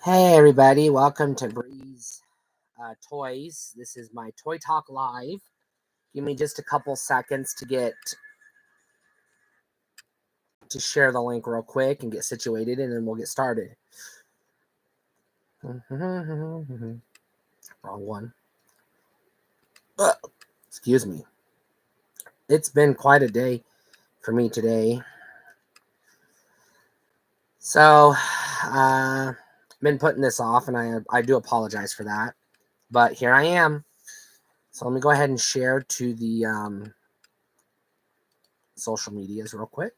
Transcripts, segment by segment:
Hey everybody, welcome to Breeze Toys. This is my Toy Talk Live. Give me just a couple seconds to share the link real quick and get situated, and then we'll get started. Wrong one. Excuse me. It's been quite a day for me today. So, been putting this off, and I do apologize for that. But here I am. So let me go ahead and share to the social medias real quick.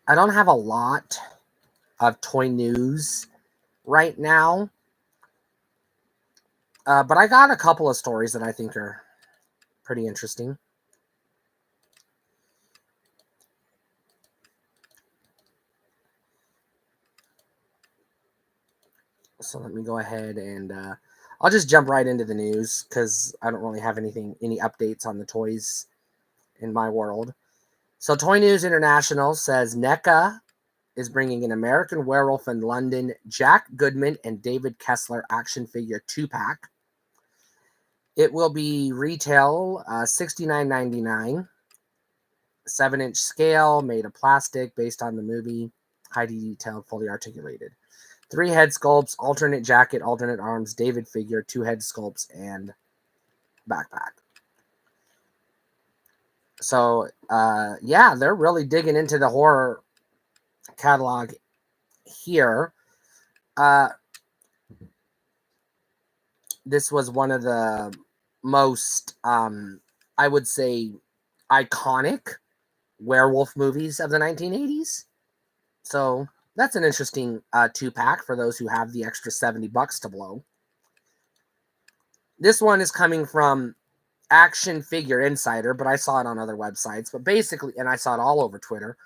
I don't have a lot of toy news right now, but I got a couple of stories that I think are pretty interesting. So let me go ahead and I'll just jump right into the news because I don't really have any updates on the toys in my world. So Toy News International says NECA is bringing an American Werewolf in London Jack Goodman and David Kessler action figure 2-pack. It will be retail $69.99, 7-inch scale, made of plastic, based on the movie, highly detailed, fully articulated. 3 head sculpts, alternate jacket, alternate arms, David figure, 2 head sculpts, and backpack. So, yeah, they're really digging into the horror catalog here. This was one of the most, I would say, iconic werewolf movies of the 1980s. So that's an interesting 2-pack for those who have the extra $70 to blow. This one is coming from Action Figure Insider, but I saw it on other websites. But basically, and I saw it all over Twitter,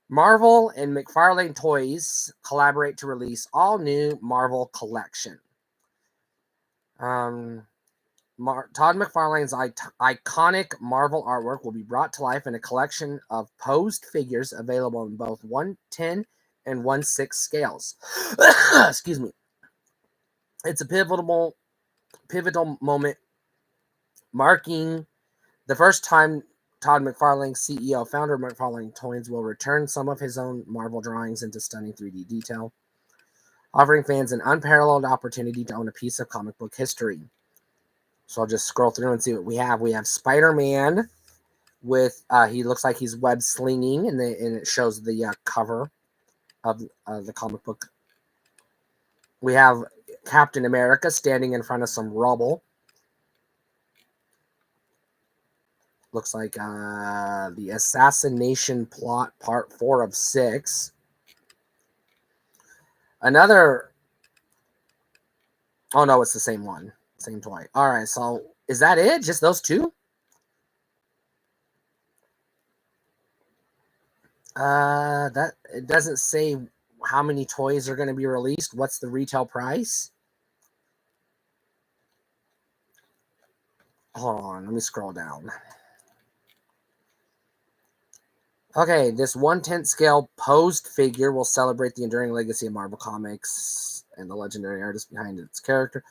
Marvel and McFarlane Toys collaborate to release all new Marvel collection. Todd McFarlane's iconic Marvel artwork will be brought to life in a collection of posed figures available in both 1/10 and 1/6 scales. Excuse me. It's a pivotal moment marking the first time Todd McFarlane, CEO, founder of McFarlane Toys, will return some of his own Marvel drawings into stunning 3D detail, offering fans an unparalleled opportunity to own a piece of comic book history. So I'll just scroll through and see what we have. We have Spider-Man with, he looks like he's web slinging, and it shows the cover of the comic book. We have Captain America standing in front of some rubble. Looks like the Assassination Plot Part 4 of 6. Another... Oh, no, it's the same one. Same toy. All right, so is that it? Just those two? That it doesn't say how many toys are going to be released. What's the retail price? Hold on, let me scroll down. Okay, this 1/10 scale posed figure will celebrate the enduring legacy of Marvel Comics and the legendary artist behind its character.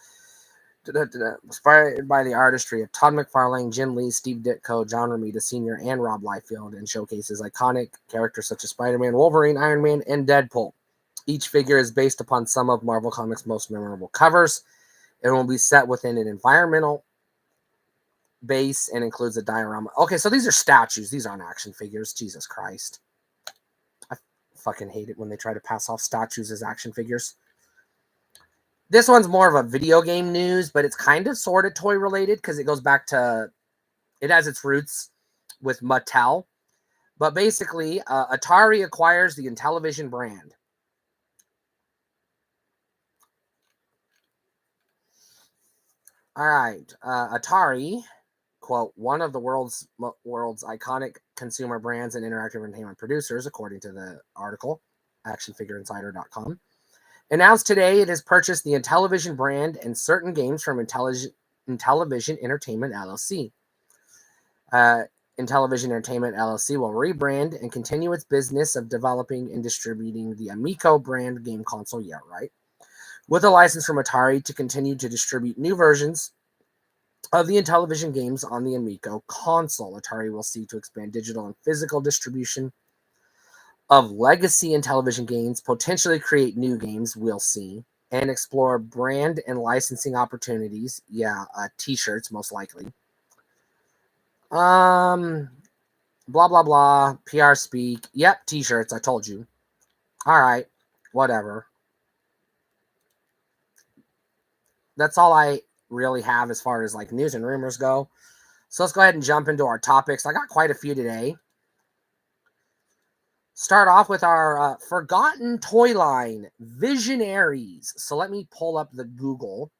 Inspired by the artistry of Todd McFarlane, Jim Lee, Steve Ditko, John Romita Sr., and Rob Liefeld, and showcases iconic characters such as Spider-Man, Wolverine, Iron Man, and Deadpool. Each figure is based upon some of Marvel Comics' most memorable covers. It will be set within an environmental base and includes a diorama. Okay, so these are statues. These aren't action figures. Jesus Christ. I fucking hate it when they try to pass off statues as action figures. This one's more of a video game news, but it's kind of sort of toy related because it goes back to, it has its roots with Mattel. But basically, Atari acquires the Intellivision brand. All right, Atari, quote, one of the world's iconic consumer brands and interactive entertainment producers, according to the article, actionfigureinsider.com, announced today it has purchased the Intellivision brand and certain games from Intellivision Entertainment LLC. Intellivision Entertainment LLC will rebrand and continue its business of developing and distributing the Amico brand game console. Yeah, right. With a license from Atari to continue to distribute new versions of the Intellivision games on the Amico console. Atari will seek to expand digital and physical distribution of legacy Intellivision games, potentially create new games, we'll see, and explore brand and licensing opportunities. Yeah, t-shirts, most likely. Blah, blah, blah. PR speak. Yep, t-shirts. I told you. All right. Whatever. That's all I really have as far as like news and rumors go. So let's go ahead and jump into our topics. I got quite a few today. Start off with our forgotten toy line, Visionaries. So let me pull up the Google.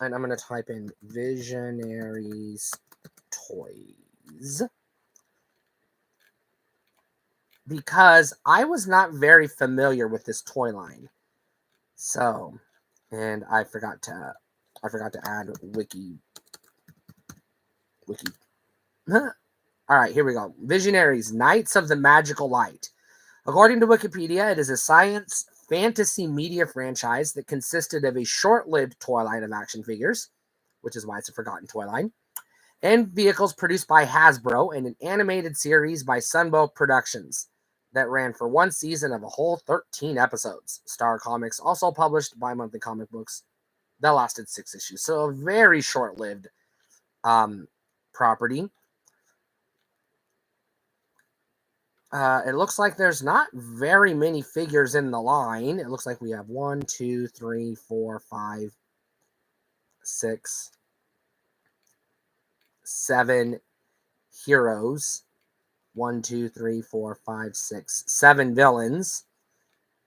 And I'm going to type in Visionaries toys. Because I was not very familiar with this toy line. So, and I forgot to add wiki. All right, here we go. Visionaries, Knights of the Magical Light. According to Wikipedia, it is a science fantasy media franchise that consisted of a short-lived toy line of action figures, which is why it's a forgotten toy line, and vehicles produced by Hasbro, and an animated series by Sunbow Productions that ran for one season of a whole 13 episodes. Star Comics also published bi-monthly comic books that lasted 6 issues. So a very short-lived property. It looks like there's not very many figures in the line. It looks like we have 1, 2, 3, 4, 5, 6, 7 heroes. 1, 2, 3, 4, 5, 6, 7 villains.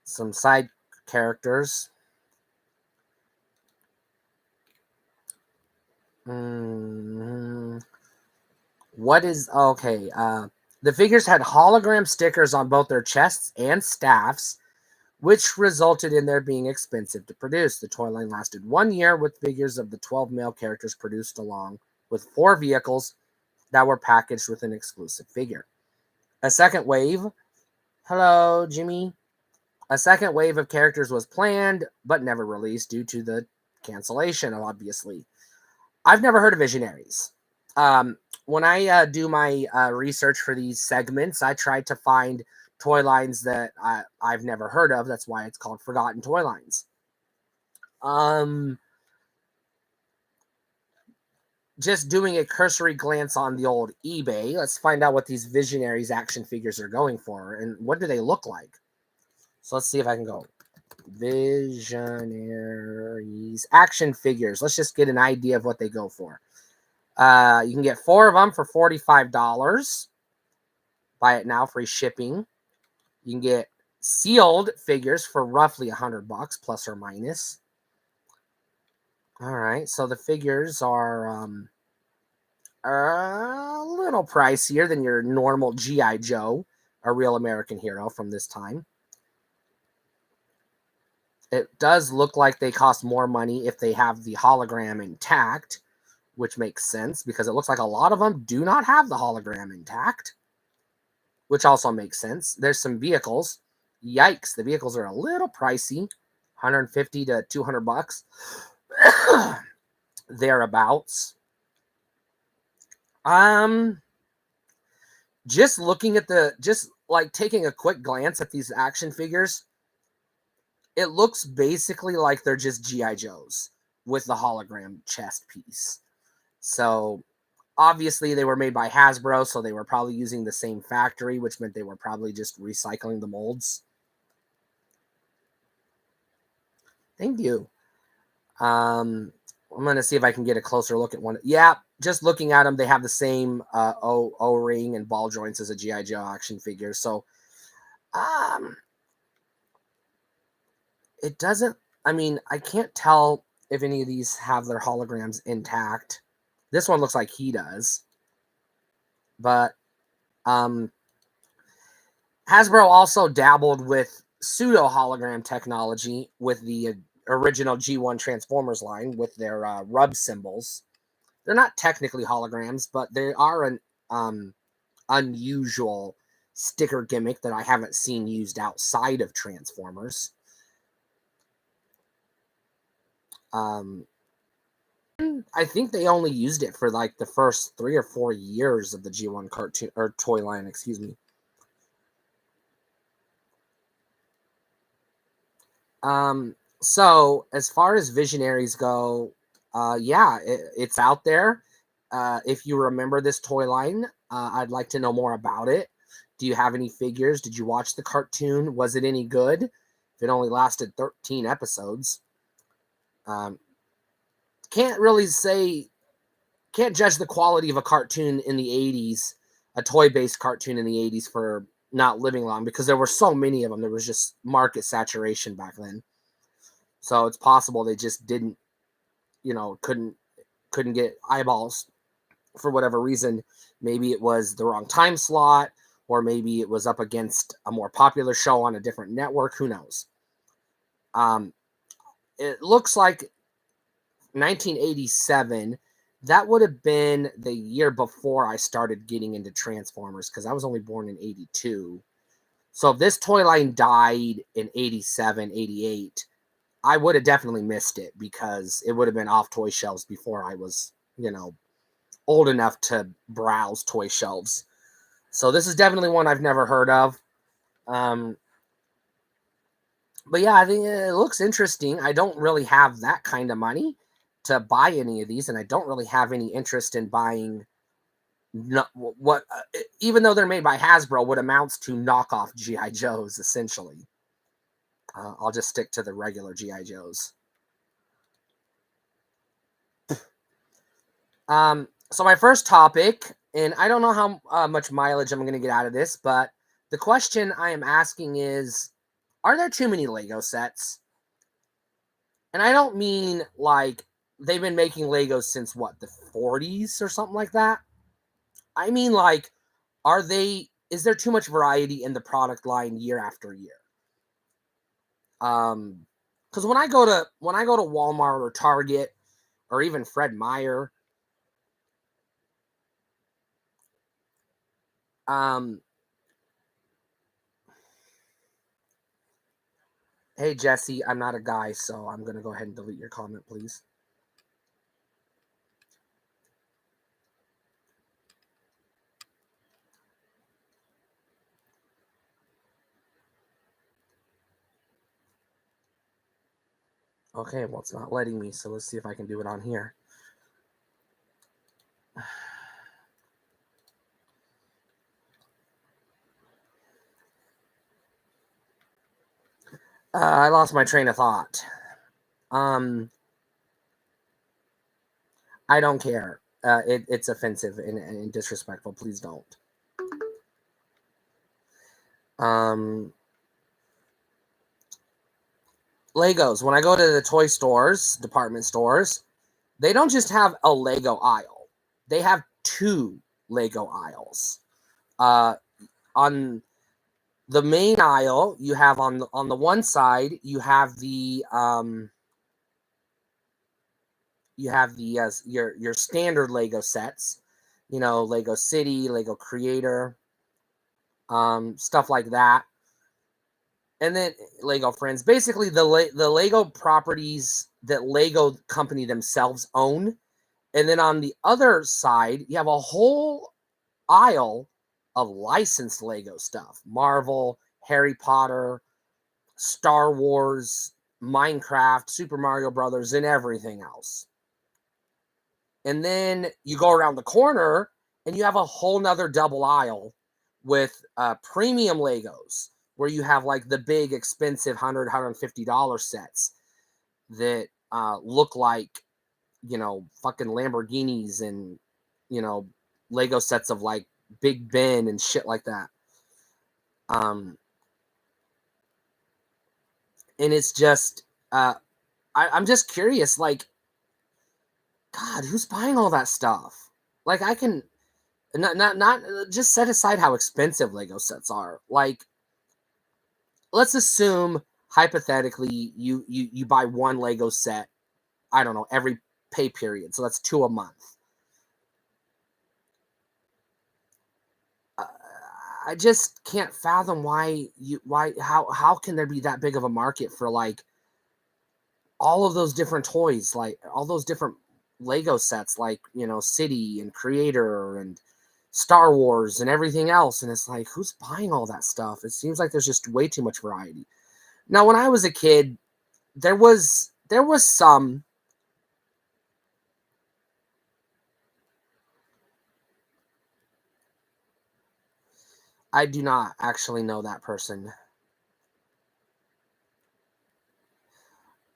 Some side characters. What is... Okay, the figures had hologram stickers on both their chests and staffs, which resulted in their being expensive to produce. The toy line lasted 1 year with figures of the 12 male characters produced along with 4 vehicles that were packaged with an exclusive figure. A second wave... Hello, Jimmy. A second wave of characters was planned, but never released due to the cancellation, obviously. I've never heard of Visionaries. When I do my research for these segments, I try to find toy lines that I've never heard of. That's why it's called Forgotten Toy Lines. Just doing a cursory glance on the old eBay, let's find out what these Visionaries action figures are going for and what do they look like. So let's see if I can go. Visionaries action figures. Let's just get an idea of what they go for. You can get 4 of them for $45. Buy it now, free shipping. You can get sealed figures for roughly $100 plus or minus. All right, so the figures are a little pricier than your normal G.I. Joe, a real American hero from this time. It does look like they cost more money if they have the hologram intact, which makes sense because it looks like a lot of them do not have the hologram intact, which also makes sense. There's some vehicles. Yikes, the vehicles are a little pricey, $150 to $200 thereabouts. Just looking at taking a quick glance at these action figures, it looks basically like they're just G.I. Joes with the hologram chest piece. So obviously they were made by Hasbro, so they were probably using the same factory, which meant they were probably just recycling the molds. Thank you. I'm going to see if I can get a closer look at one. Yeah, just looking at them, they have the same O-ring and ball joints as a G.I. Joe action figure. So, it doesn't... I mean, I can't tell if any of these have their holograms intact. This one looks like he does. But Hasbro also dabbled with pseudo-hologram technology with the original G1 Transformers line with their rub symbols. They're not technically holograms, but they are unusual sticker gimmick that I haven't seen used outside of Transformers. I think they only used it for like the first 3 or 4 years of the G1 cartoon or toy line, excuse me. So as far as Visionaries go, yeah, it's out there. If you remember this toy line, I'd like to know more about it. Do you have any figures? Did you watch the cartoon? Was it any good? If it only lasted 13 episodes. Can't really say, can't judge the quality of a cartoon in the 80s, a toy-based cartoon in the 80s for not living long, because there were so many of them. There was just market saturation back then. So it's possible they just didn't, couldn't get eyeballs for whatever reason. Maybe it was the wrong time slot, or maybe it was up against a more popular show on a different network. Who knows? It looks like 1987, that would have been the year before I started getting into Transformers, because I was only born in 82. So if this toy line died in 87, 88, I would have definitely missed it, because it would have been off toy shelves before I was, old enough to browse toy shelves. So this is definitely one I've never heard of. But yeah, I think it looks interesting. I don't really have that kind of money to buy any of these, and I don't really have any interest in buying what, even though they're made by Hasbro, what amounts to knockoff G.I. Joes, essentially. I'll just stick to the regular G.I. Joes. So my first topic, and I don't know how much mileage I'm going to get out of this, but the question I am asking is, are there too many Lego sets? And I don't mean like they've been making Legos since what, the 40s or something like that. I mean like, is there too much variety in the product line year after year? Because when I go to Walmart or Target or even Fred Meyer, hey Jesse, I'm not a guy, so I'm gonna go ahead and delete your comment, please. Okay, well, it's not letting me, so let's see if I can do it on here. I lost my train of thought. I don't care. It's offensive and disrespectful. Please don't. Legos. When I go to the toy stores, department stores, they don't just have a Lego aisle. They have 2 Lego aisles. On the main aisle, you have on the one side, you have the your standard Lego sets, Lego City, Lego Creator, stuff like that. And then Lego Friends, basically the Lego properties that Lego company themselves own. And then on the other side, you have a whole aisle of licensed Lego stuff. Marvel, Harry Potter, Star Wars, Minecraft, Super Mario Brothers, and everything else. And then you go around the corner and you have a whole nother double aisle with premium Legos, where you have like the big expensive $150 sets that look like, fucking Lamborghinis, and, Lego sets of like Big Ben and shit like that. And it's just, I'm just curious, like, God, who's buying all that stuff? Like, I can not just set aside how expensive Lego sets are. Like, let's assume hypothetically you buy one Lego set, I don't know, every pay period. So that's 2 a month. I just can't fathom how can there be that big of a market for like all of those different toys, like all those different Lego sets, like, City and Creator and Star Wars and everything else. And it's like, who's buying all that stuff? It seems like there's just way too much variety. Now, when I was a kid, there was some. I do not actually know that person.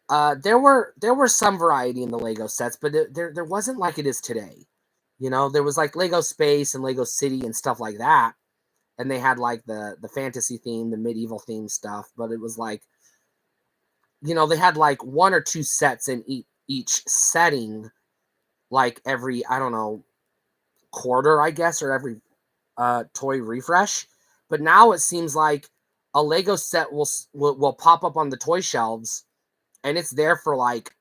There were some variety in the Lego sets, but there wasn't like it is today. There was like Lego Space and Lego City and stuff like that, and they had like the fantasy theme, the medieval theme stuff. But it was like, they had like one or two sets in each setting, like every, I don't know, quarter, I guess, or every toy refresh. But now it seems like a Lego set will pop up on the toy shelves, and it's there for like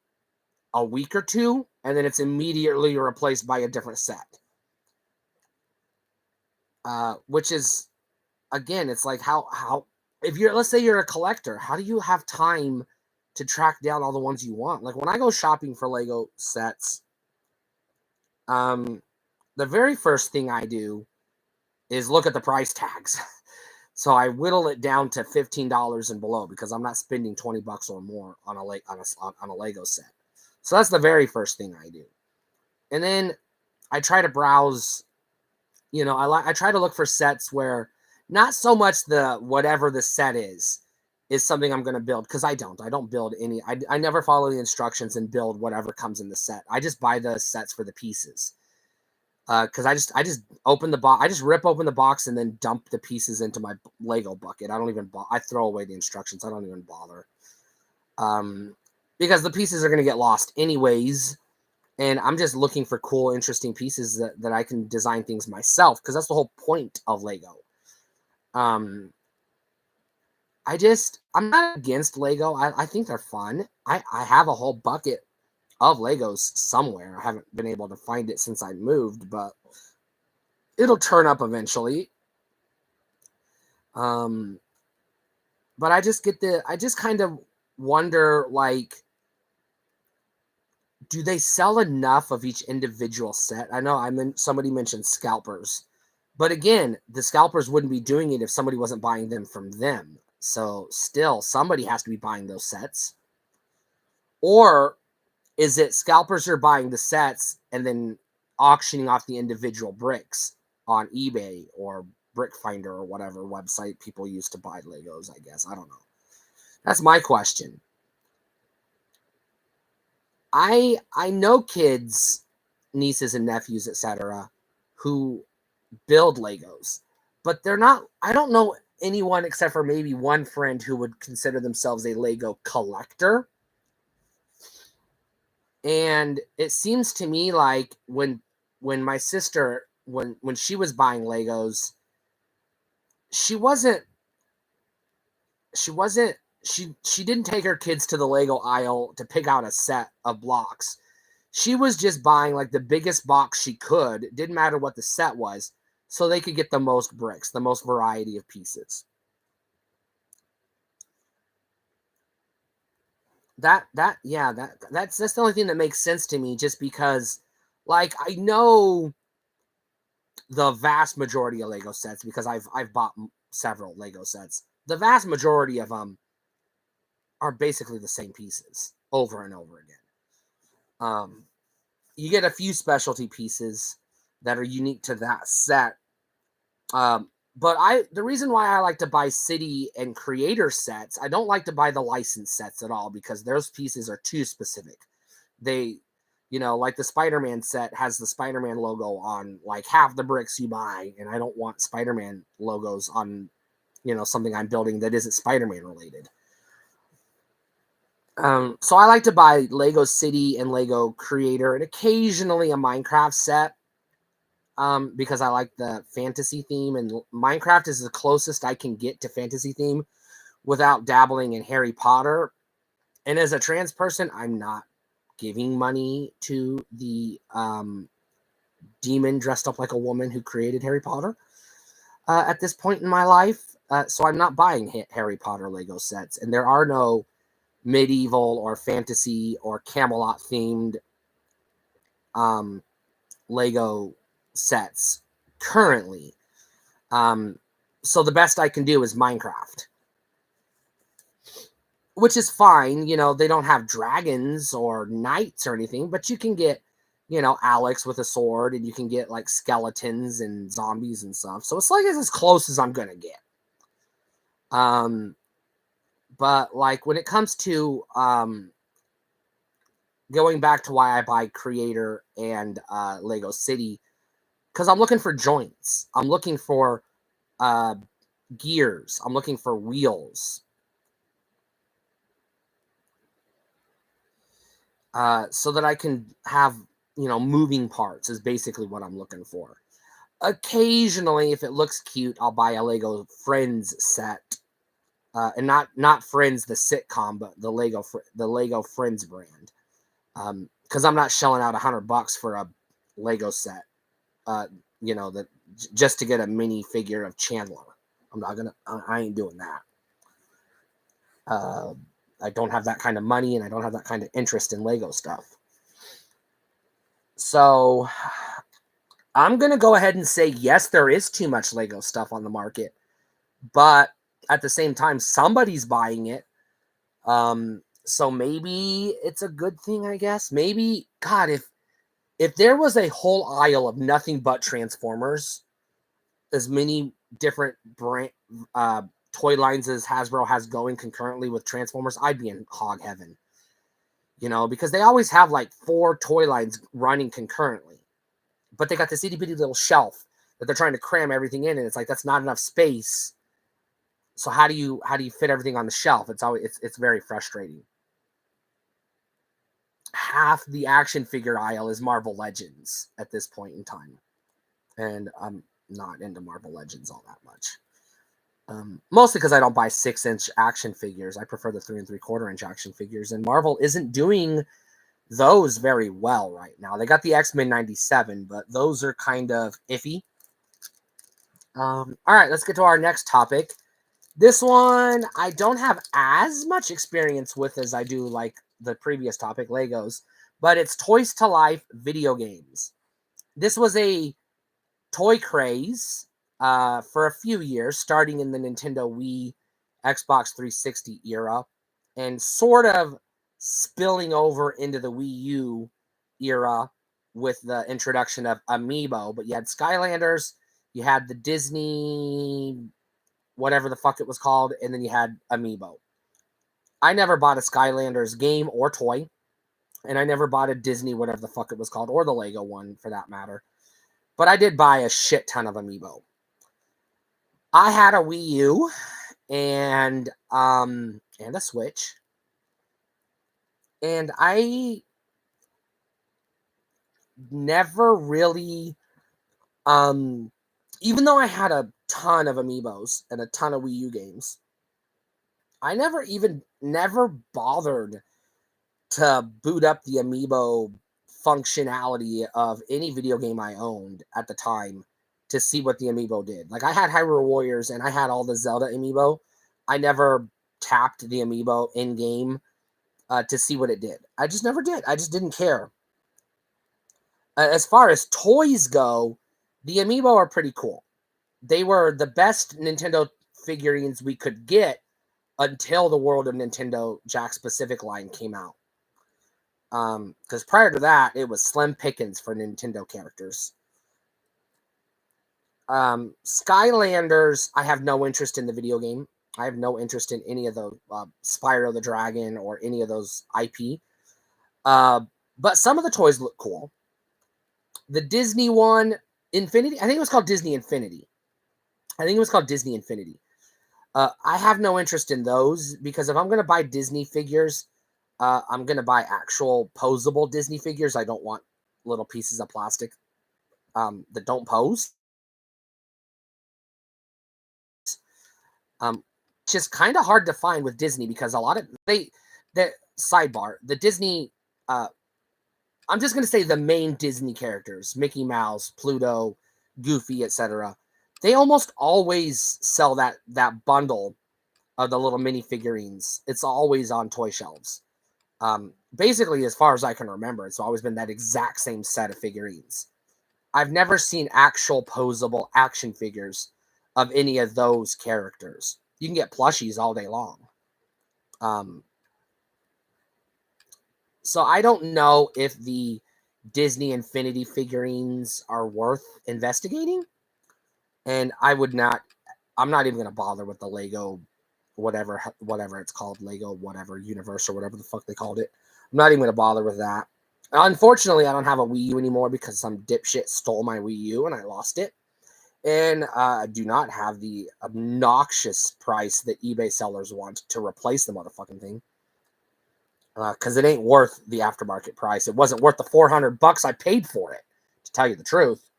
a week or two, and then it's immediately replaced by a different set. Which is, again, it's like how if you're, let's say you're a collector, how do you have time to track down all the ones you want? Like when I go shopping for Lego sets, the very first thing I do is look at the price tags. So I whittle it down to $15 and below because I'm not spending $20 or more on a Lego set. So that's the very first thing I do. And then I try to browse, I try to look for sets where not so much the whatever the set is something I'm going to build, because I don't build any. I never follow the instructions and build whatever comes in the set. I just buy the sets for the pieces. Because I just open the box, I just rip open the box and then dump the pieces into my Lego bucket. I don't even I throw away the instructions. I don't even bother. Because the pieces are going to get lost anyways, and I'm just looking for cool, interesting pieces that I can design things myself, because that's the whole point of Lego. I'm not against Lego. I think they're fun. I have a whole bucket of Legos somewhere. I haven't been able to find it since I moved, but it'll turn up eventually. But I just kind of wonder, like, do they sell enough of each individual set? I know somebody mentioned scalpers, but again, the scalpers wouldn't be doing it if somebody wasn't buying them from them. So still, somebody has to be buying those sets. Or is it scalpers are buying the sets and then auctioning off the individual bricks on eBay or Brick Finder or whatever website people use to buy Legos, I guess. I don't know. That's my question. I know kids, nieces and nephews, etc., who build Legos, but they're not. I don't know anyone except for maybe one friend who would consider themselves a Lego collector. And it seems to me like when my sister, when she was buying Legos, she wasn't she didn't take her kids to the Lego aisle to pick out a set of blocks. She was just buying like the biggest box she could. It didn't matter what the set was, so they could get the most bricks, the most variety of pieces. That's the only thing that makes sense to me, just because, like, I know the vast majority of Lego sets, because I've bought several Lego sets. The vast majority of them are basically the same pieces over and over again. You get a few specialty pieces that are unique to that set. But the reason why I like to buy City and Creator sets, I don't like to buy the licensed sets at all, because those pieces are too specific. They, like the Spider-Man set has the Spider-Man logo on like half the bricks you buy, and I don't want Spider-Man logos on, something I'm building that isn't Spider-Man related. So I like to buy Lego City and Lego Creator, and occasionally a Minecraft set, because I like the fantasy theme, and Minecraft is the closest I can get to fantasy theme without dabbling in Harry Potter. And as a trans person, I'm not giving money to the demon dressed up like a woman who created Harry Potter. at this point in my life. So I'm not buying Harry Potter Lego sets, and there are no medieval or fantasy or Camelot themed Lego sets currently. So the best I can do is Minecraft, which is fine. They don't have dragons or knights or anything, but you can get, Alex with a sword, and you can get like skeletons and zombies and stuff. So it's as close as I'm gonna get. But like when it comes to going back to why I buy Creator and Lego City, because I'm looking for joints. I'm looking for gears. I'm looking for wheels. So that I can have, moving parts is basically what I'm looking for. Occasionally, if it looks cute, I'll buy a Lego Friends set. And not Friends, the sitcom, but the Lego Friends brand. Because I'm not shelling out $100 for a Lego set. That just to get a mini figure of Chandler. I ain't doing that. I don't have that kind of money, and I don't have that kind of interest in Lego stuff. So I'm going to go ahead and say, yes, there is too much Lego stuff on the market, but at the same time, somebody's buying it. So maybe it's a good thing, I guess. Maybe, God, if there was a whole aisle of nothing but Transformers, as many different brand toy lines as Hasbro has going concurrently with Transformers, I'd be in hog heaven. Because they always have like 4 toy lines running concurrently. But they got this itty bitty little shelf that they're trying to cram everything in, and it's like that's not enough space. So how do you fit everything on the shelf? It's very frustrating. Half the action figure aisle is Marvel Legends at this point in time, and I'm not into Marvel Legends all that much. Mostly because I don't buy 6-inch action figures. I prefer the 3 3/4-inch action figures, and Marvel isn't doing those very well right now. They got the X-Men 97, but those are kind of iffy. All right, let's get to our next topic. This one I don't have as much experience with as I do like the previous topic, Legos, but it's Toys to Life video games. This was a toy craze for a few years, starting in the Nintendo Wii, Xbox 360 era, and sort of spilling over into the Wii U era with the introduction of Amiibo. But you had Skylanders, you had the Disney, whatever the fuck it was called, and then you had Amiibo. I never bought a Skylanders game or toy, and I never bought a Disney, whatever the fuck it was called, or the Lego one for that matter. But I did buy a shit ton of Amiibo. I had a Wii U and a Switch, and I never really, even though I had a ton of Amiibos and a ton of Wii U games, I never bothered to boot up the Amiibo functionality of any video game I owned at the time to see what the Amiibo did. Like I had Hyrule Warriors and I had all the Zelda Amiibo. I never tapped the Amiibo in game to see what it did. I just never did. I just didn't care. As far as toys go, the Amiibo are pretty cool. They were the best Nintendo figurines we could get until the World of Nintendo Jack Specific line came out. Because prior to that, it was slim pickings for Nintendo characters. Skylanders, I have no interest in the video game. I have no interest in any of the Spyro the Dragon or any of those IP. But some of the toys look cool. The Disney one, Infinity, I think it was called Disney Infinity. I have no interest in those because if I'm going to buy Disney figures, I'm going to buy actual posable Disney figures. I don't want little pieces of plastic that don't pose. Which is kind of hard to find with Disney because a lot of the sidebar, the Disney, I'm just going to say the main Disney characters, Mickey Mouse, Pluto, Goofy, etc. they almost always sell that bundle of the little mini figurines. It's always on toy shelves. Basically, as far as I can remember, it's always been that exact same set of figurines. I've never seen actual posable action figures of any of those characters. You can get plushies all day long. So I don't know if the Disney Infinity figurines are worth investigating. And I'm not even going to bother with the Lego whatever it's called, Lego whatever universe or whatever the fuck they called it. I'm not even going to bother with that. Unfortunately, I don't have a Wii U anymore because some dipshit stole my Wii U and I lost it. And I do not have the obnoxious price that eBay sellers want to replace the motherfucking thing. Because it ain't worth the aftermarket price. It wasn't worth the $400 I paid for it, to tell you the truth.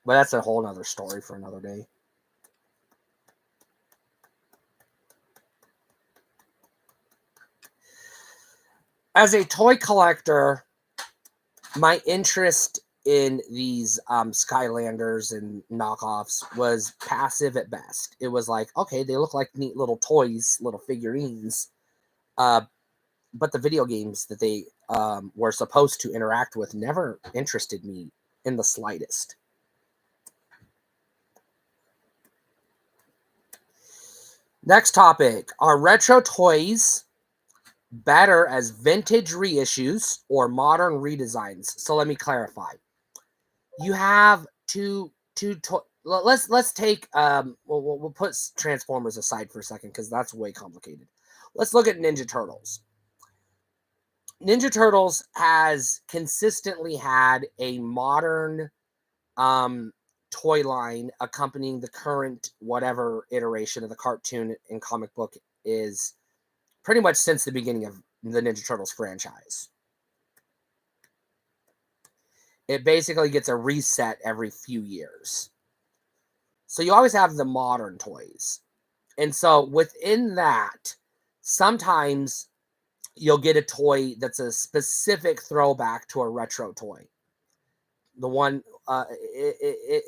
But that's a whole nother story for another day. As a toy collector, my interest in these Skylanders and knockoffs was passive at best. It was like, okay, they look like neat little toys, little figurines. But the video games that they were supposed to interact with never interested me in the slightest. Next topic. Are retro toys better as vintage reissues or modern redesigns? So let me clarify. You have let's take we'll put Transformers aside for a second because that's way complicated. Let's look at Ninja Turtles. Ninja Turtles has consistently had a modern toy line accompanying the current whatever iteration of the cartoon and comic book is pretty much since the beginning of the Ninja Turtles franchise. It basically gets a reset every few years. So you always have the modern toys. And so within that, sometimes you'll get a toy that's a specific throwback to a retro toy. The one,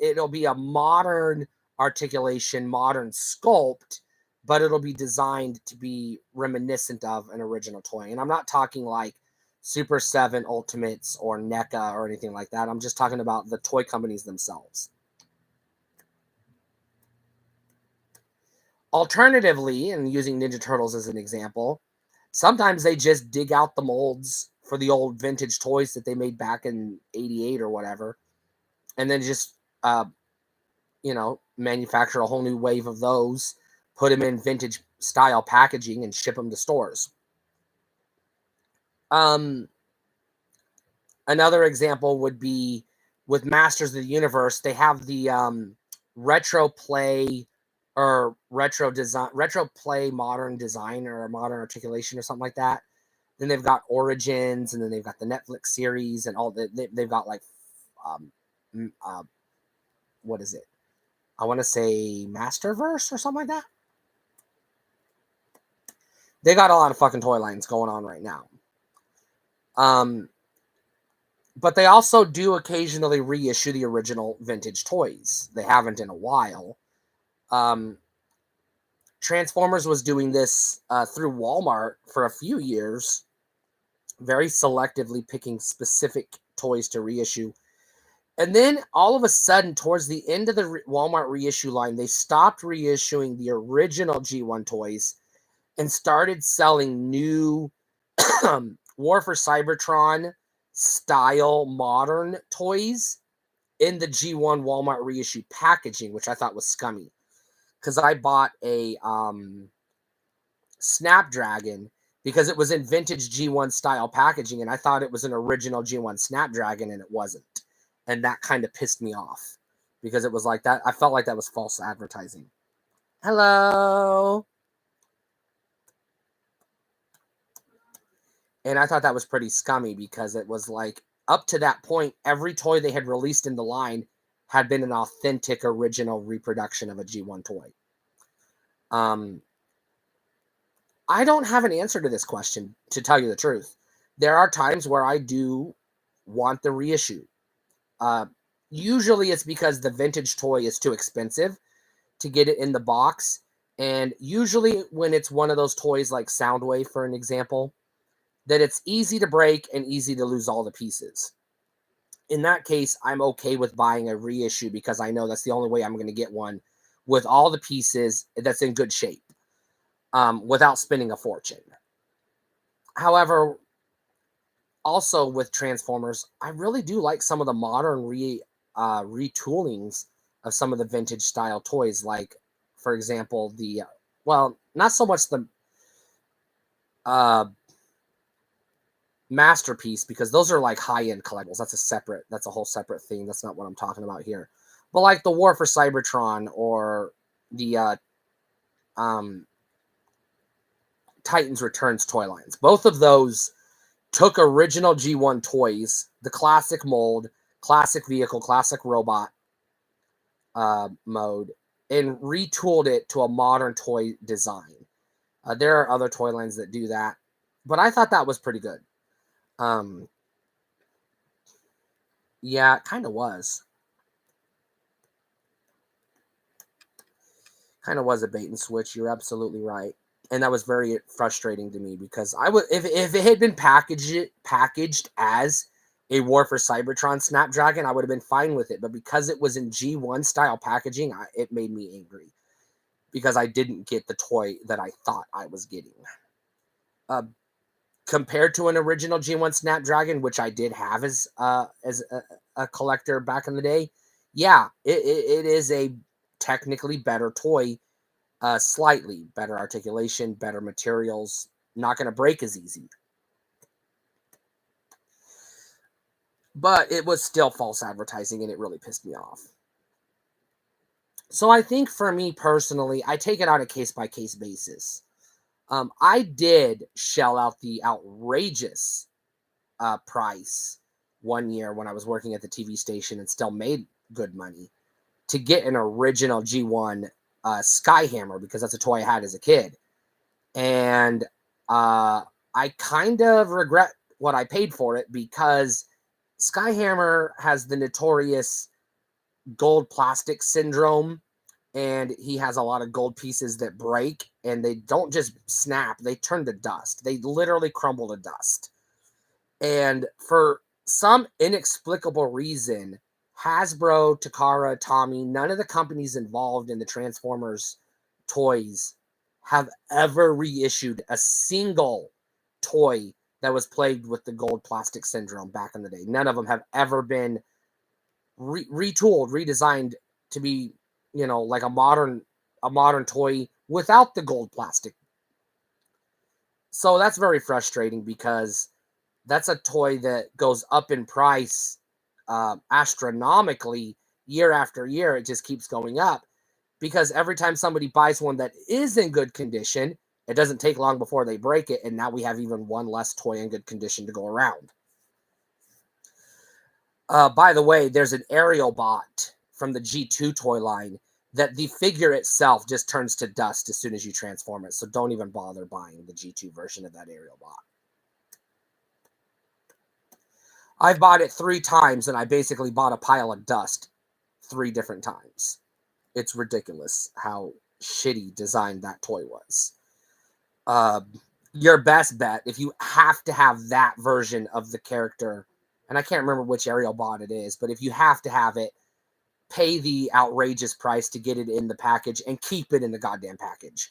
it'll be a modern articulation, modern sculpt, but it'll be designed to be reminiscent of an original toy. And I'm not talking like Super 7 Ultimates or NECA or anything like that. I'm just talking about the toy companies themselves. Alternatively, and using Ninja Turtles as an example, sometimes they just dig out the molds for the old vintage toys that they made back in '88 or whatever, and then just, manufacture a whole new wave of those, put them in vintage style packaging, and ship them to stores. Another example would be with Masters of the Universe. They have the retro play or retro play modern design or modern articulation or something like that. Then they've got Origins, and then they've got the Netflix series, and all they've got like, what is it? I want to say Masterverse or something like that. They got a lot of fucking toy lines going on right now. But they also do occasionally reissue the original vintage toys. They haven't in a while. Transformers was doing this through Walmart for a few years, very selectively picking specific toys to reissue. And then all of a sudden, towards the end of the Walmart reissue line, they stopped reissuing the original G1 toys and started selling new War for Cybertron style modern toys in the G1 Walmart reissue packaging, which I thought was scummy. Because I bought a Snapdragon because it was in vintage G1 style packaging, and I thought it was an original G1 Snapdragon, and it wasn't. And that kind of pissed me off because it was like that. I felt like that was false advertising. Hello. And I thought that was pretty scummy because it was like, up to that point, every toy they had released in the line had been an authentic original reproduction of a G1 toy. I don't have an answer to this question, to tell you the truth. There are times where I do want the reissue. Usually it's because the vintage toy is too expensive to get it in the box. And usually when it's one of those toys like Soundwave, for an example, that it's easy to break and easy to lose all the pieces. In that case, I'm okay with buying a reissue because I know that's the only way I'm going to get one with all the pieces that's in good shape, without spending a fortune. However, also with Transformers, I really do like some of the modern retoolings of some of the vintage style toys. Like, for example, well, not so much the uh, Masterpiece, because those are like high-end collectibles. That's a whole separate thing. That's not what I'm talking about here. But like the War for Cybertron or the um, Titans Returns toy lines. Both of those took original G1 toys, the classic mold, classic vehicle, classic robot mode, and retooled it to a modern toy design. There are other toy lines that do that, but I thought that was pretty good. Yeah, it kind of was. Kind of was a bait and switch. You're absolutely right. And that was very frustrating to me because I would, if it had been packaged as a War for Cybertron Snapdragon, I would have been fine with it. But because it was in G1 style packaging, it made me angry because I didn't get the toy that I thought I was getting. Compared to an original G1 Snapdragon, which I did have as a collector back in the day, yeah, it is a technically better toy. Slightly better articulation, better materials, not going to break as easy. But it was still false advertising, and it really pissed me off. So I think for me personally, I take it on a case-by-case basis. I did shell out the outrageous price one year when I was working at the TV station and still made good money to get an original G1 Skyhammer, because that's a toy I had as a kid. And I kind of regret what I paid for it, because Skyhammer has the notorious gold plastic syndrome, and he has a lot of gold pieces that break, and they don't just snap, they turn to dust. They literally crumble to dust. And for some inexplicable reason, Hasbro, Takara, Tommy, none of the companies involved in the Transformers toys have ever reissued a single toy that was plagued with the gold plastic syndrome back in the day. None of them have ever been retooled, redesigned to be, like a modern toy without the gold plastic. So that's very frustrating, because that's a toy that goes up in price astronomically year after year. It just keeps going up, because every time somebody buys one that is in good condition, it doesn't take long before they break it, and now we have even one less toy in good condition to go around. By the way, there's an Aerial Bot from the G2 toy line that the figure itself just turns to dust as soon as you transform it, so don't even bother buying the G2 version of that Aerial Bot. I've bought it 3 times, and I basically bought a pile of dust 3 different times. It's ridiculous how shitty designed that toy was. Your best bet, if you have to have that version of the character, and I can't remember which Aerial Bot it is, but if you have to have it, pay the outrageous price to get it in the package and keep it in the goddamn package.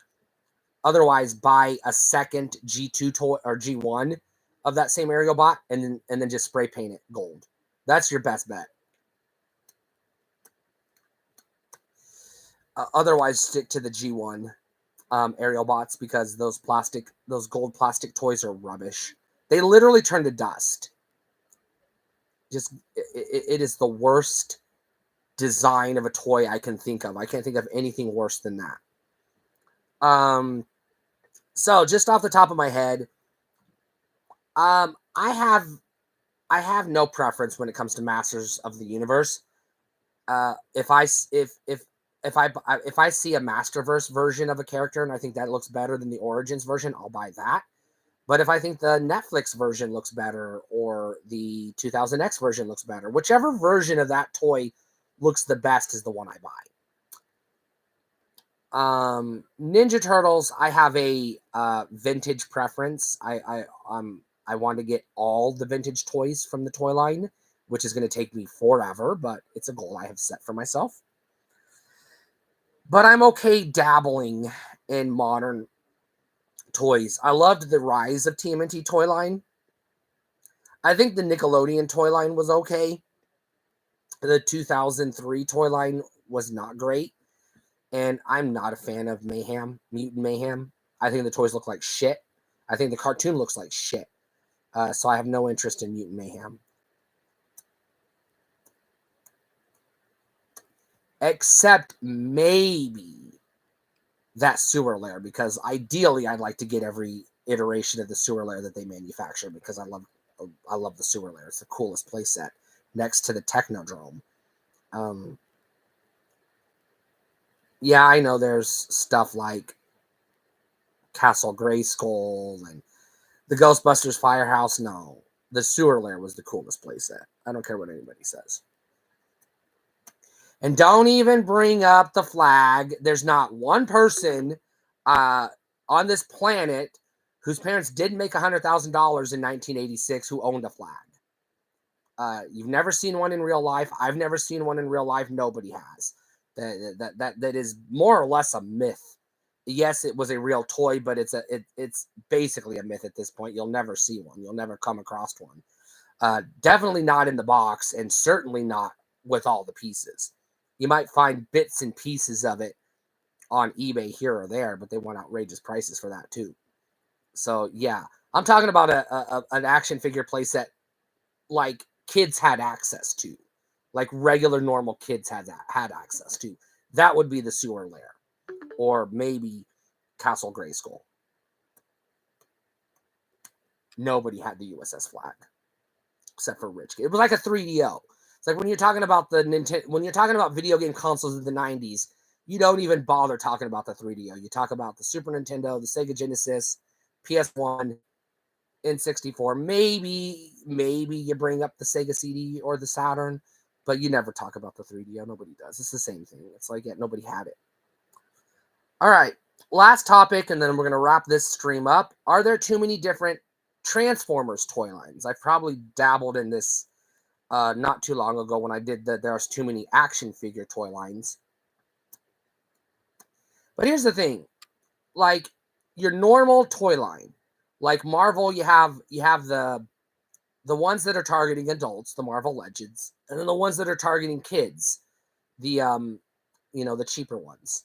Otherwise, buy a second G2 toy or G1 of that same Aerial Bot, and then just spray paint it gold. That's your best bet. Otherwise, stick to the G1 Aerial Bots, because those gold plastic toys are rubbish. They literally turn to dust. It is the worst design of a toy I can think of. I can't think of anything worse than that. So just off the top of my head, I have no preference when it comes to Masters of the Universe. If I see a Masterverse version of a character and I think that looks better than the Origins version, I'll buy that. But if I think the Netflix version looks better or the 2000X version looks better, whichever version of that toy looks the best is the one I buy. Ninja Turtles, I have a vintage preference. I want to get all the vintage toys from the toy line, which is going to take me forever, but it's a goal I have set for myself. But I'm okay dabbling in modern toys. I loved the rise of TMNT toy line. I think the Nickelodeon toy line was okay. The 2003 toy line was not great. And I'm not a fan of Mayhem, Mutant Mayhem. I think the toys look like shit. I think the cartoon looks like shit. So I have no interest in Mutant Mayhem. Except maybe that sewer lair, because ideally I'd like to get every iteration of the sewer lair that they manufacture, because I love the sewer lair. It's the coolest playset next to the Technodrome. Yeah, I know there's stuff like Castle Grayskull and the Ghostbusters Firehouse. No, the sewer lair was the coolest playset. I don't care what anybody says. And don't even bring up the flag. There's not one person on this planet whose parents didn't make $100,000 in 1986 who owned a flag. You've never seen one in real life. I've never seen one in real life. Nobody has. That is more or less a myth. Yes, it was a real toy, but it's basically a myth at this point. You'll never see one. You'll never come across one. Definitely not in the box, and certainly not with all the pieces. You might find bits and pieces of it on eBay here or there, but they want outrageous prices for that too. So yeah, I'm talking about an action figure playset like kids had access to, like regular normal kids had access to. That would be the sewer lair, or maybe Castle Grayskull. Nobody had the USS flag except for rich kids. It was like a 3DO. It's like when you're talking about when you're talking about video game consoles of the 90s, you don't even bother talking about the 3DO. You talk about the Super Nintendo, the Sega Genesis, PS1, N64. Maybe you bring up the Sega CD or the Saturn, but you never talk about the 3DO. Nobody does. It's the same thing. It's like, yeah, nobody had it. All right, last topic, and then we're going to wrap this stream up. Are there too many different Transformers toy lines? I've probably dabbled in this not too long ago when I did that. There's too many action figure toy lines. But here's the thing, like your normal toy line, like Marvel, you have the ones that are targeting adults, the Marvel Legends, and then the ones that are targeting kids, the the cheaper ones.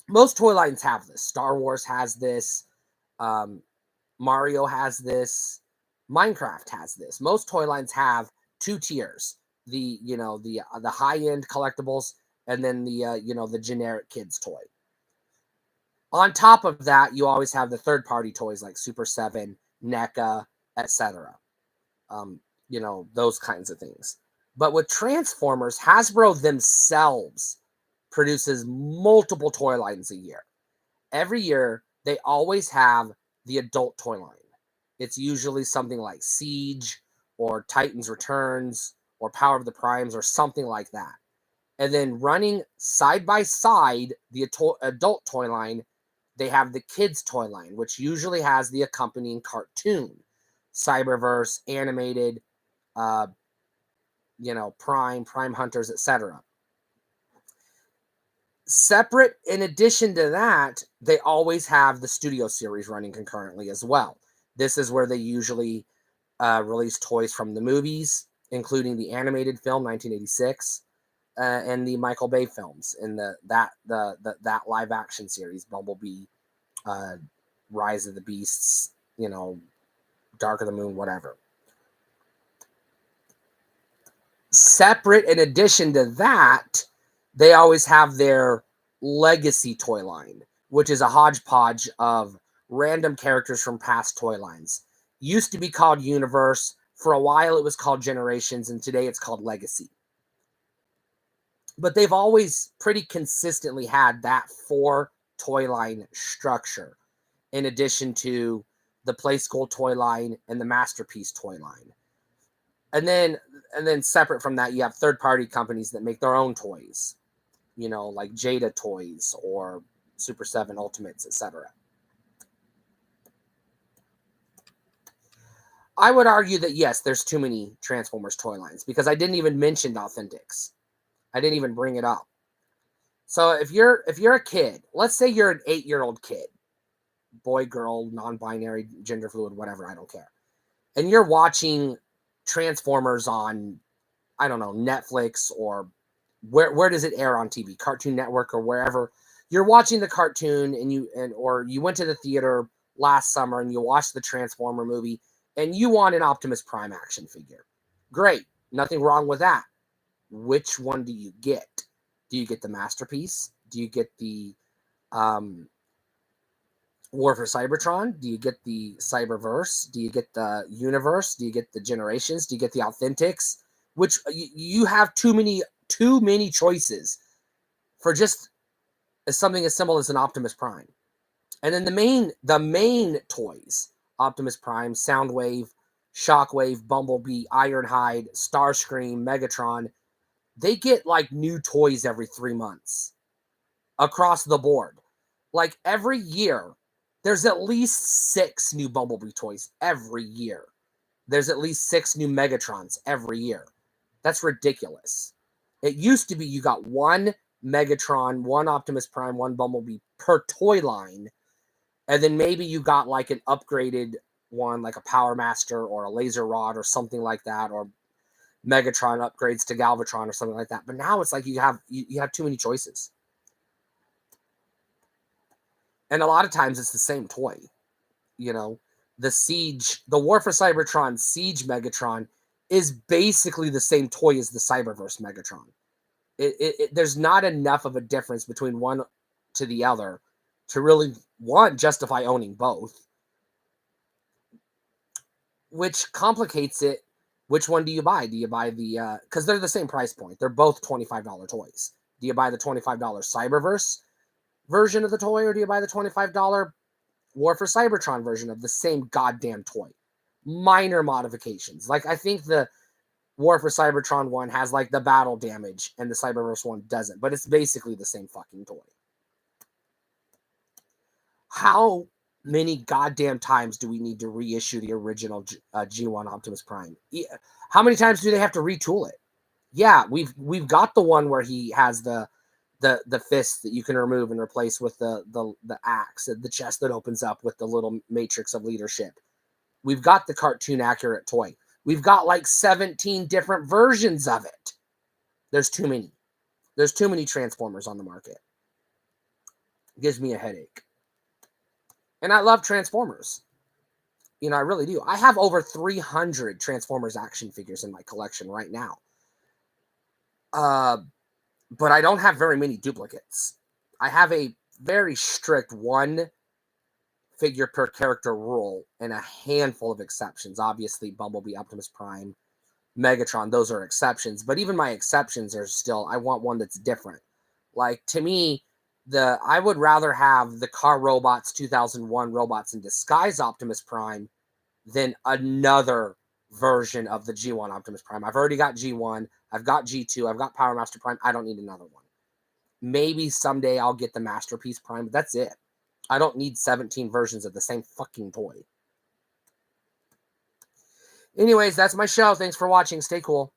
Most toy lines have this. Star Wars has this. Mario has this. Minecraft has this. Most toy lines have two tiers: the high end collectibles, and then the generic kids toy. On top of that, you always have the third party toys like Super 7, NECA, etc. Those kinds of things. But with Transformers, Hasbro themselves produces multiple toy lines a year. Every year, they always have the adult toy line. It's usually something like Siege or Titans Returns or Power of the Primes or something like that. And then running side by side the adult toy line, they have the kids toy line, which usually has the accompanying cartoon, Cyberverse, animated, Prime Hunters, etc. Separate, in addition to that, they always have the studio series running concurrently as well. This is where they usually release toys from the movies, including the animated film 1986 and the Michael Bay films in that live action series, Bumblebee, Rise of the Beasts, Dark of the Moon, whatever. Separate, in addition to that, they always have their legacy toy line, which is a hodgepodge of random characters from past toy lines. Used to be called Universe. For a while, it was called Generations, and today it's called Legacy. But they've always pretty consistently had that 4 toy line structure, in addition to the Play School toy line, and the Masterpiece toy line. And then separate from that, you have third-party companies that make their own toys, you know, like Jada Toys or Super 7 Ultimates, etc. I would argue that, yes, there's too many Transformers toy lines, because I didn't even mention Authentics. I didn't even bring it up. So if you're a kid, let's say you're an 8-year-old kid, boy, girl, non-binary, gender fluid, whatever, I don't care, and you're watching Transformers on, I don't know, Netflix, or where does it air on TV? Cartoon Network or wherever. You're watching the cartoon, or you went to the theater last summer and you watched the Transformer movie, and you want an Optimus Prime action figure. Great. Nothing wrong with that. Which one do you get? Do you get the Masterpiece? Do you get the War for Cybertron? Do you get the Cyberverse? Do you get the Universe? Do you get the Generations? Do you get the Authentics? Which you have too many choices for just something as simple as an Optimus Prime. And then the main toys: Optimus Prime, Soundwave, Shockwave, Bumblebee, Ironhide, Starscream, Megatron. They get like new toys every 3 months across the board. Like every year, there's at least 6 new Bumblebee toys every year. There's at least 6 new Megatrons every year. That's ridiculous. It used to be you got 1 Megatron, 1 Optimus Prime, 1 Bumblebee per toy line, and then maybe you got like an upgraded one, like a Power Master or a Laser Rod or something like that, or Megatron upgrades to Galvatron or something like that. But now it's like you have too many choices. And a lot of times it's the same toy. You know, the War for Cybertron Siege Megatron is basically the same toy as the Cyberverse Megatron. There's not enough of a difference between one to the other to really, one, justify owning both, which complicates it. Which one do you buy? Do you buy the, because they're the same price point. They're both $25 toys. Do you buy the $25 Cyberverse version of the toy, or do you buy the $25 War for Cybertron version of the same goddamn toy? Minor modifications. Like, I think the War for Cybertron one has like the battle damage and the Cyberverse one doesn't, but it's basically the same fucking toy. How many goddamn times do we need to reissue the original G1 Optimus Prime? How many times do they have to retool it? Yeah, we've got the one where he has the fist that you can remove and replace with the axe, the chest that opens up with the little matrix of leadership. We've got the cartoon accurate toy. We've got like 17 different versions of it. There's too many. There's too many Transformers on the market. It gives me a headache. And I love Transformers. You know, I really do. I have over 300 Transformers action figures in my collection right now. But I don't have very many duplicates. I have a very strict 1 figure per character rule and a handful of exceptions. Obviously, Bumblebee, Optimus Prime, Megatron, those are exceptions. But even my exceptions are still, I want one that's different. Like, to me, I would rather have the Car Robots 2001 Robots in Disguise Optimus Prime than another version of the G1 Optimus Prime. I've already got G1, I've got G2, I've got Power Master Prime. I don't need another one. Maybe someday I'll get the Masterpiece Prime, but that's it. I don't need 17 versions of the same fucking toy. Anyways, that's my show. Thanks for watching. Stay cool.